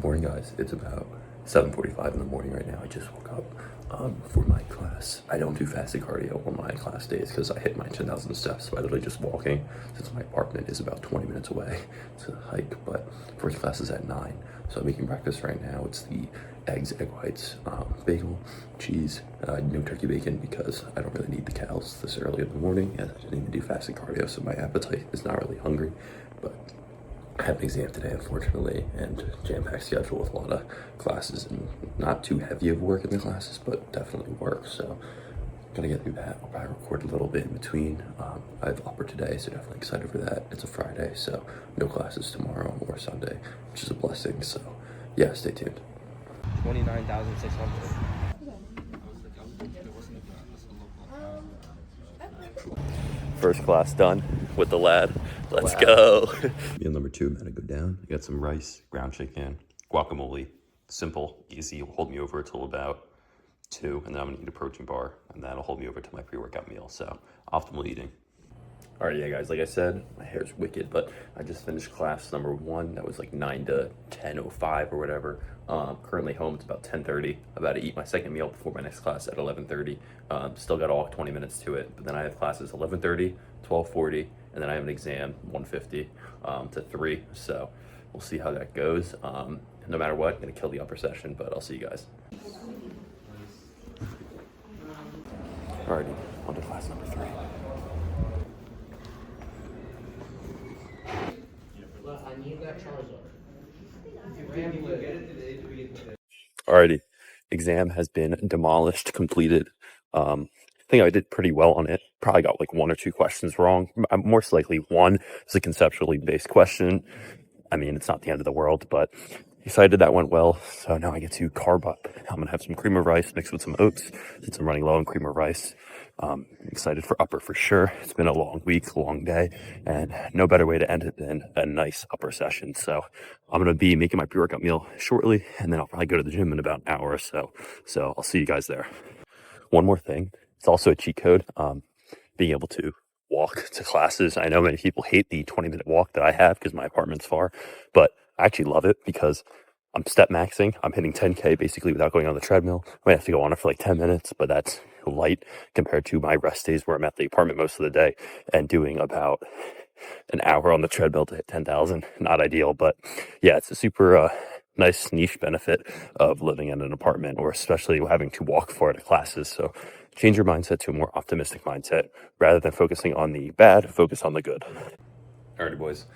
Morning guys, it's about 7:45 in the morning right now. I just woke up for my class. I don't do fasted cardio on my class days because I hit my 10,000 steps by literally just walking, since my apartment is about 20 minutes away. It's a hike, but first class is at 9. So I'm making breakfast right now. It's the eggs, egg whites, bagel, cheese, no turkey bacon because I don't really need the cows this early in the morning, and I didn't even do fasted cardio, so my appetite is not really hungry. But I have an exam today, unfortunately, and jam-packed schedule with a lot of classes and not too heavy of work in the classes, but definitely work. So gonna get through that. I'll probably record a little bit in between. I have upper today, so definitely excited for that. It's a Friday, so no classes tomorrow or Sunday, which is a blessing. So yeah, stay tuned. 29,600. First class done with the lad. Let's go. Meal number 2, I'm gonna go down. I got some rice, ground chicken, guacamole. Simple, easy, will hold me over till about 2, and then I'm gonna eat a protein bar, and that'll hold me over to my pre-workout meal. So optimal eating. All right, yeah, guys, like I said, my hair's wicked, but I just finished class number 1. That was like 9 to 10:05 or whatever. Currently home, it's about 10:30. I'm about to eat my second meal before my next class at 11:30. Still got all 20 minutes to it, but then I have classes 11:30, 12:40, and then I have an exam 1:50 to 3. So we'll see how that goes. No matter what, I'm gonna kill the upper session, but I'll see you guys. Alrighty, on to class number 3. Alrighty, exam has been demolished, completed. I think I did pretty well on it. Probably got like 1 or 2 questions wrong. Most likely one is a conceptually based question. I mean, it's not the end of the world, but excited that went well. So now I get to carb up. I'm gonna have some cream of rice mixed with some oats since I'm running low on cream of rice. Excited for upper for sure. It's been a long week, long day, and no better way to end it than a nice upper session. So I'm gonna be making my pre-workout meal shortly, and then I'll probably go to the gym in about an hour or so. So I'll see you guys there. One more thing, it's also a cheat code, being able to walk to classes. I know many people hate the 20-minute walk that I have because my apartment's far, but I actually love it because I'm step maxing. I'm hitting 10K basically without going on the treadmill. I might have to go on it for like 10 minutes, but that's light compared to my rest days where I'm at the apartment most of the day and doing about an hour on the treadmill to hit 10,000. Not ideal, but yeah, it's a super nice niche benefit of living in an apartment, or especially having to walk far to classes. So change your mindset to a more optimistic mindset. Rather than focusing on the bad, focus on the good. Alrighty, boys.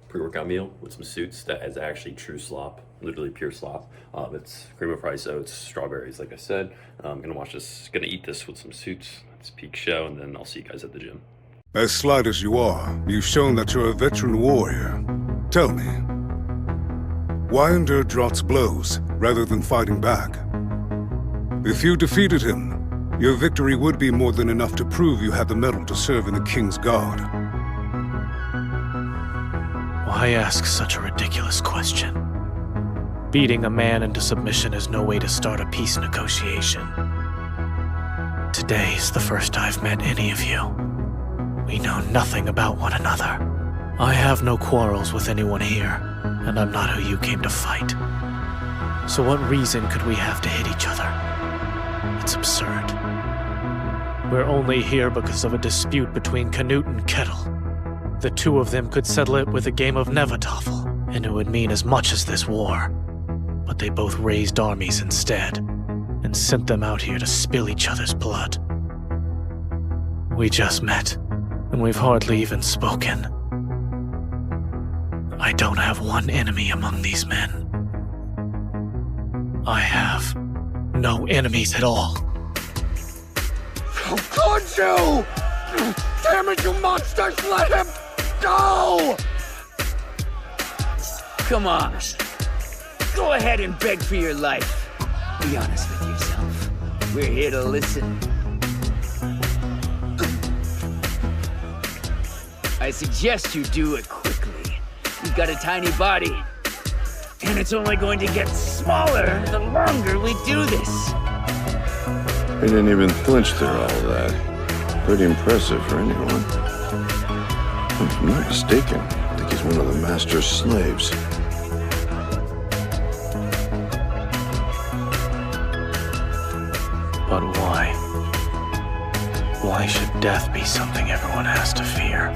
Pre-workout meal with some suits. That is actually true slop, literally pure slop. It's cream of rice, oats, strawberries, like I said. I'm gonna eat this with some suits. It's peak show, and then I'll see you guys at the gym. As slight as you are, you've shown that you're a veteran warrior. Tell me, why endure Drought's blows rather than fighting back? If you defeated him, your victory would be more than enough to prove you had the mettle to serve in the King's Guard. Why ask such a ridiculous question? Beating a man into submission is no way to start a peace negotiation. Today's the first I've met any of you. We know nothing about one another. I have no quarrels with anyone here, and I'm not who you came to fight. So what reason could we have to hit each other? It's absurd. We're only here because of a dispute between Canute and Kettle. The two of them could settle it with a game of Nevertoffel, and it would mean as much as this war. But they both raised armies instead, and sent them out here to spill each other's blood. We just met, and we've hardly even spoken. I don't have one enemy among these men. I have no enemies at all. How could you? Damn it, you monsters! Let him go! Come on. Go ahead and beg for your life. Be honest with yourself. We're here to listen. I suggest you do it quickly. You've got a tiny body. And it's only going to get smaller the longer we do this. He didn't even flinch through all of that. Pretty impressive for anyone. If I'm not mistaken, I think he's one of the master's slaves. death be something everyone has to fear?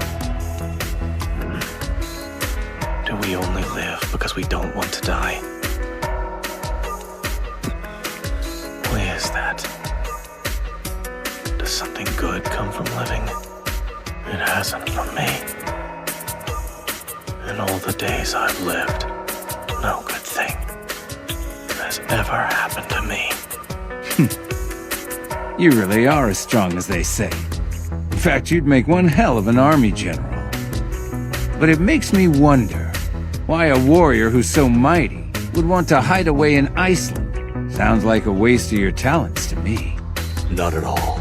Do we only live because we don't want to die? Why is that? Does something good come from living? It hasn't for me. In all the days I've lived, no good thing has ever happened to me. You really are as strong as they say. In fact, you'd make one hell of an army general. But it makes me wonder why a warrior who's so mighty would want to hide away in Iceland. Sounds like a waste of your talents to me. Not at all.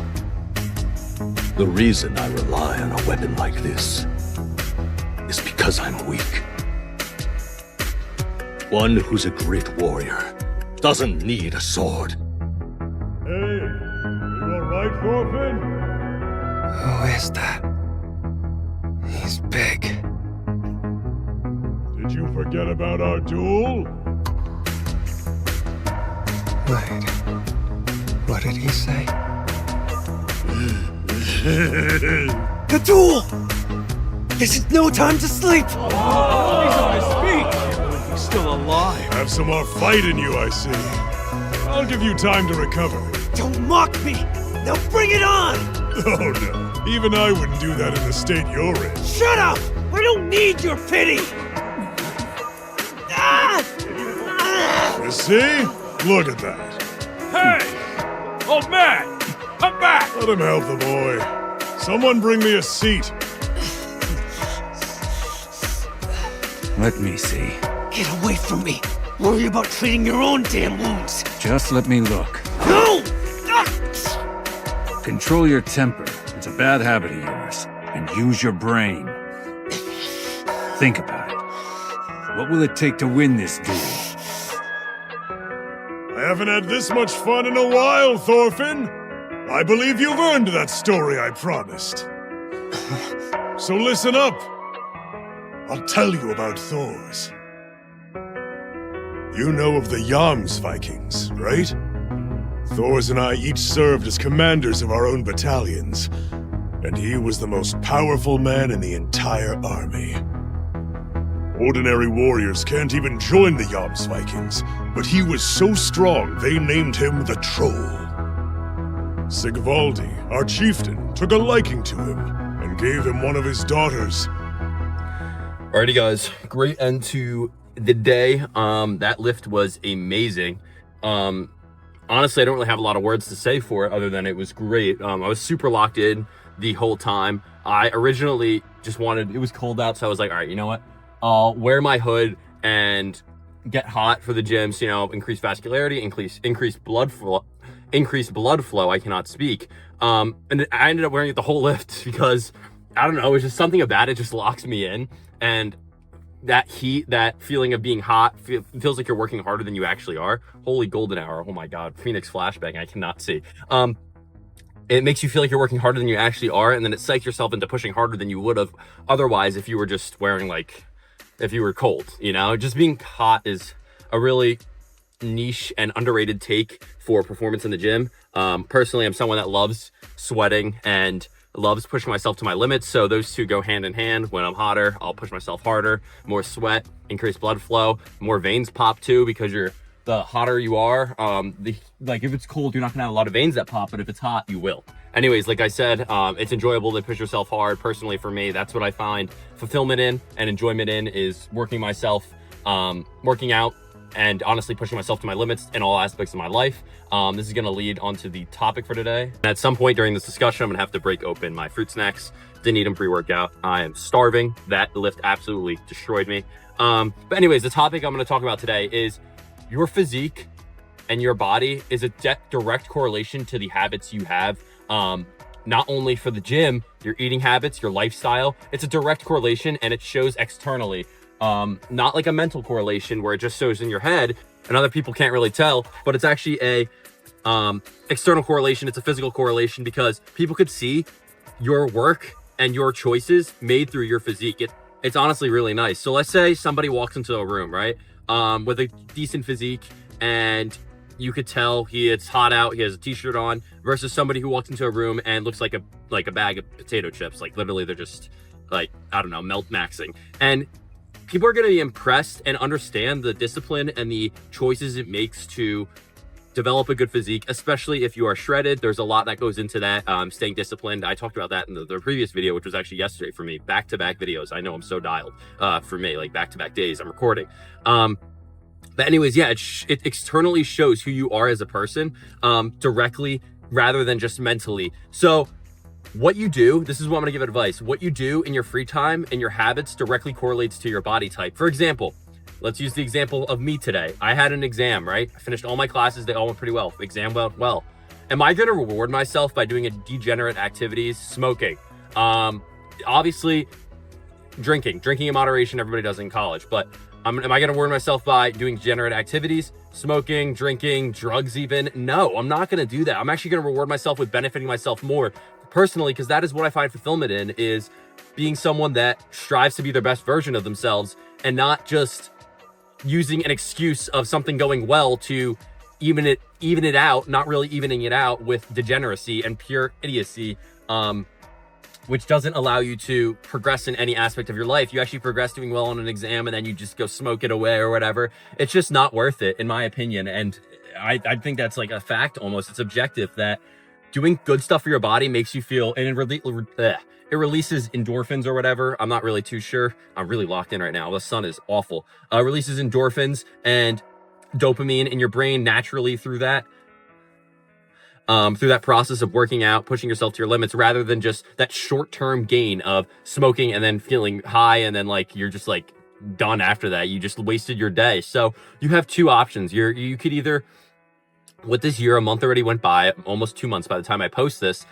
The reason I rely on a weapon like this is because I'm weak. One who's a great warrior doesn't need a sword. Hey, you alright, Thorfinn? Who is that? He's big. Did you forget about our duel? Wait. What did he say? The duel! This is no time to sleep! He's on his feet! He's still alive. Have some more fight in you, I see. I'll give you time to recover. Don't mock me! Now bring it on! Oh no, even I wouldn't do that in the state you're in. Shut up! I don't need your pity! Ah! You see? Look at that. Hey! Old man! Come back! Let him help the boy. Someone bring me a seat. Let me see. Get away from me! Worry about treating your own damn wounds! Just let me look. No! Ah! Control your temper. It's a bad habit of yours. And use your brain. Think about it. What will it take to win this duel? I haven't had this much fun in a while, Thorfinn. I believe you've earned that story I promised. So listen up. I'll tell you about Thor's. You know of the Jomsvikings, right? Thor's and I each served as commanders of our own battalions, and he was the most powerful man in the entire army. Ordinary warriors can't even join the Jomsvikings, but he was so strong they named him the Troll. Sigvaldi, our chieftain, took a liking to him and gave him one of his daughters. Alrighty guys, great end to the day. That lift was amazing. Honestly, I don't really have a lot of words to say for it other than it was great. I was super locked in the whole time. I originally just wanted, it was cold out, so I was like, all right, you know what? I'll wear my hood and get hot for the gyms, you know, increase vascularity, increase blood flow. I cannot speak. And I ended up wearing it the whole lift because, I don't know, it was just something about it just locks me in. And that heat, that feeling of being hot, feels like you're working harder than you actually are. Holy golden hour. Oh my God. Phoenix flashbang. I cannot see. It makes you feel like you're working harder than you actually are. And then it psychs yourself into pushing harder than you would have otherwise if you were just wearing like, if you were cold, you know. Just being hot is a really niche and underrated take for performance in the gym. Personally, I'm someone that loves sweating and loves pushing myself to my limits, so those two go hand in hand. When I'm hotter, I'll push myself harder. More sweat, increased blood flow, more veins pop too, because the hotter you are, like if it's cold, you're not gonna have a lot of veins that pop, but if it's hot, you will. Anyways, like I said, it's enjoyable to push yourself hard. Personally, for me, that's what I find fulfillment in and enjoyment in, is working myself, working out, and honestly pushing myself to my limits in all aspects of my life. This is gonna lead onto the topic for today. At some point during this discussion, I'm gonna have to break open my fruit snacks. Didn't eat them pre-workout. I am starving. That lift absolutely destroyed me. But anyways, the topic I'm gonna talk about today is your physique and your body is a direct correlation to the habits you have. Not only for the gym, your eating habits, your lifestyle, it's a direct correlation and it shows externally. Not like a mental correlation where it just shows in your head and other people can't really tell, but it's actually a external correlation. It's a physical correlation because people could see your work and your choices made through your physique. It's honestly really nice. So let's say somebody walks into a room, right? With a decent physique, and you could tell it's hot out, he has a t-shirt on, versus somebody who walks into a room and looks like a bag of potato chips. Like literally they're just like, I don't know, melt maxing. And people are going to be impressed and understand the discipline and the choices it makes to develop a good physique, especially if you are shredded. There's a lot that goes into that, staying disciplined. I talked about that in the previous video, which was actually yesterday for me. Back-to-back videos. I know I'm so dialed for me, like back-to-back days I'm recording. But anyways, yeah, it externally shows who you are as a person, directly rather than just mentally. So what you do, this is what I'm gonna give advice. What you do in your free time and your habits directly correlates to your body type. For example, let's use the example of me today. I had an exam, right? I finished all my classes, they all went pretty well. Exam went well. Am I gonna reward myself by doing a degenerate activities? Smoking. Obviously, drinking in moderation, everybody does in college, but am I gonna reward myself by doing degenerate activities? Smoking, drinking, drugs even? No, I'm not gonna do that. I'm actually gonna reward myself with benefiting myself more personally, because that is what I find fulfillment in, is being someone that strives to be their best version of themselves and not just using an excuse of something going well to even it out, not really evening it out with degeneracy and pure idiocy, which doesn't allow you to progress in any aspect of your life. You actually progress doing well on an exam and then you just go smoke it away or whatever. It's just not worth it, in my opinion. And I think that's like a fact almost. It's objective that doing good stuff for your body makes you feel, and it releases endorphins or whatever. I'm not really too sure. I'm really locked in right now. The sun is awful. Releases endorphins and dopamine in your brain naturally through that process of working out, pushing yourself to your limits, rather than just that short-term gain of smoking and then feeling high and then like you're just like done after that. You just wasted your day. So you have two options. You could either, with this year, a month already went by, almost 2 months by the time I post this,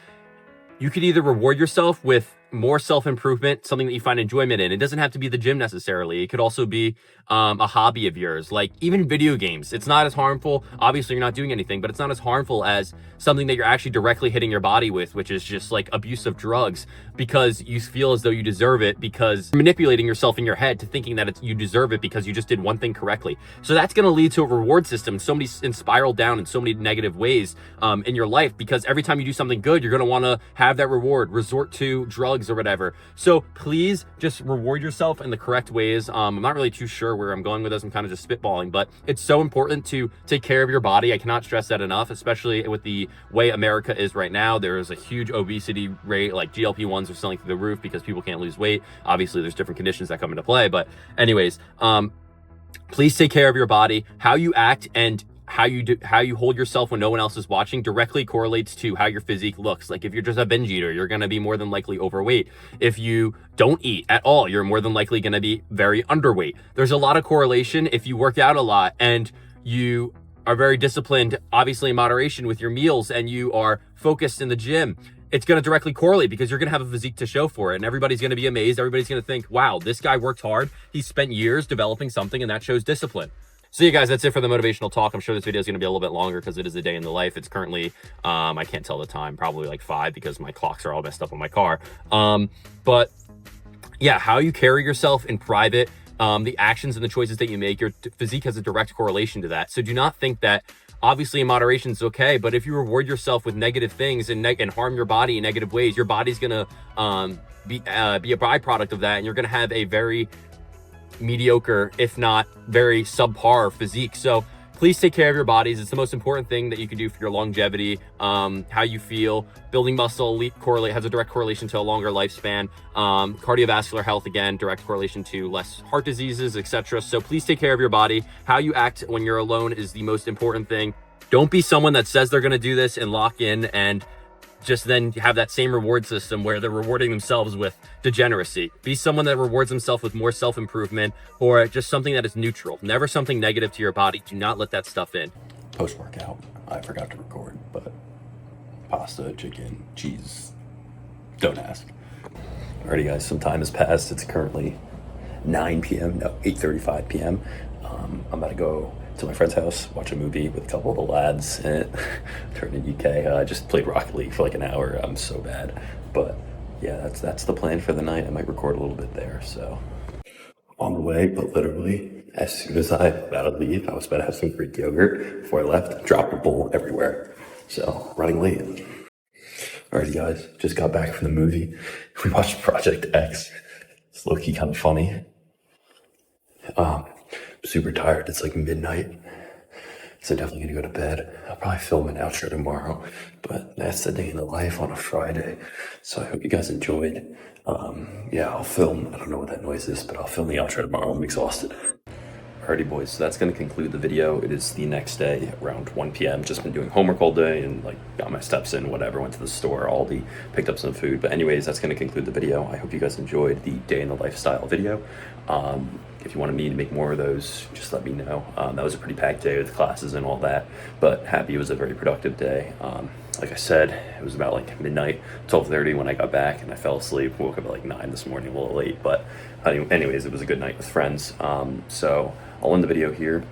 you could either reward yourself with more self-improvement, something that you find enjoyment in. It doesn't have to be the gym necessarily. It could also be a hobby of yours, like even video games. It's not as harmful. Obviously, you're not doing anything, but it's not as harmful as something that you're actually directly hitting your body with, which is just like abuse of drugs, because you feel as though you deserve it, because you're manipulating yourself in your head to thinking that you deserve it because you just did one thing correctly. So that's going to lead to a reward system and spiral down in so many negative ways in your life, because every time you do something good, you're going to want to have that reward, resort to drugs or whatever. So please just reward yourself in the correct ways. I'm not really too sure where I'm going with this. I'm kind of just spitballing, but it's so important to take care of your body. I cannot stress that enough, especially with the way America is right now. There is a huge obesity rate, like GLP-1s are selling through the roof because people can't lose weight. Obviously, there's different conditions that come into play, but anyways, please take care of your body. How you act and how you hold yourself when no one else is watching directly correlates to how your physique looks. Like if you're just a binge eater, you're going to be more than likely overweight. If you don't eat at all, you're more than likely going to be very underweight. There's a lot of correlation. If you work out a lot and you are very disciplined, obviously in moderation with your meals, and you are focused in the gym, it's going to directly correlate, because you're going to have a physique to show for it. And everybody's going to be amazed. Everybody's going to think, wow, this guy worked hard. He spent years developing something, and that shows discipline. So yeah, guys, that's it for the motivational talk. I'm sure this video is going to be a little bit longer because it is a day in the life. It's currently, I can't tell the time, probably like 5 because my clocks are all messed up on my car. But yeah, how you carry yourself in private, the actions and the choices that you make, your physique has a direct correlation to that. So do not think that obviously in moderation is okay, but if you reward yourself with negative things and harm your body in negative ways, your body's going to be a byproduct of that, and you're going to have a very mediocre, if not very subpar physique. So please take care of your bodies. It's the most important thing that you can do for your longevity. How you feel, building muscle has a direct correlation to a longer lifespan. Cardiovascular health, again, direct correlation to less heart diseases, etc. So please take care of your body. How you act when you're alone is the most important thing. Don't be someone that says they're going to do this and lock in and just then have that same reward system where they're rewarding themselves with degeneracy. Be someone that rewards themselves with more self-improvement, or just something that is neutral. Never something negative to your body. Do not let that stuff in. Post-workout, I forgot to record, but pasta, chicken, cheese, don't ask. Alrighty guys, some time has passed. It's currently 8:35 p.m. I'm about to go to my friend's house, watch a movie with a couple of the lads, and turn in UK. I just played Rocket League for like an hour. I'm so bad, but yeah, that's the plan for the night. I might record a little bit there, so on the way, but literally As soon as I about to leave, I was about to have some Greek yogurt. Before I left, dropped a bowl everywhere. So, running late. Alrighty guys, just got back from the movie. We watched Project X. It's low-key kind of funny. Super tired, it's like midnight. So definitely gonna go to bed. I'll probably film an outro tomorrow, but that's the day in the life on a Friday. So I hope you guys enjoyed. Yeah, I'll film, I don't know what that noise is, but I'll film the outro tomorrow. I'm exhausted. Alrighty boys, so that's going to conclude the video. It is the next day around 1 p.m. Just been doing homework all day and like got my steps in, whatever, went to the store, Aldi, picked up some food. But anyways, that's going to conclude the video. I hope you guys enjoyed the day in the lifestyle video. If you wanted me to make more of those, just let me know. That was a pretty packed day with classes and all that, but happy it was a very productive day. Like I said, it was about like midnight, 12:30 when I got back, and I fell asleep. Woke up at like 9 this morning, a little late, but anyways, it was a good night with friends. So I'll end the video here.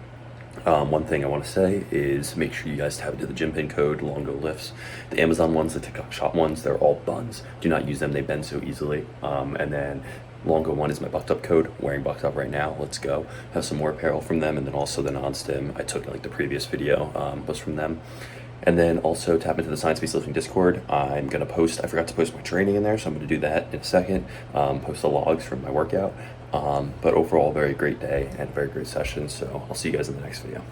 One thing I want to say is make sure you guys tap into the Gympin code LONGOLIFTS. The Amazon ones, the TikTok shop ones, they're all buns. Do not use them, they bend so easily. And then Longo one is my bucked up code. Wearing bucked up right now. Let's go. Have some more apparel from them, and then also the non-stim I took in like the previous video was from them. And then also tap into the Science-Based Lifting Discord. I'm gonna post, I forgot to post my training in there, so I'm gonna do that in a second. Post the logs from my workout. But overall, very great day and very great session. So I'll see you guys in the next video.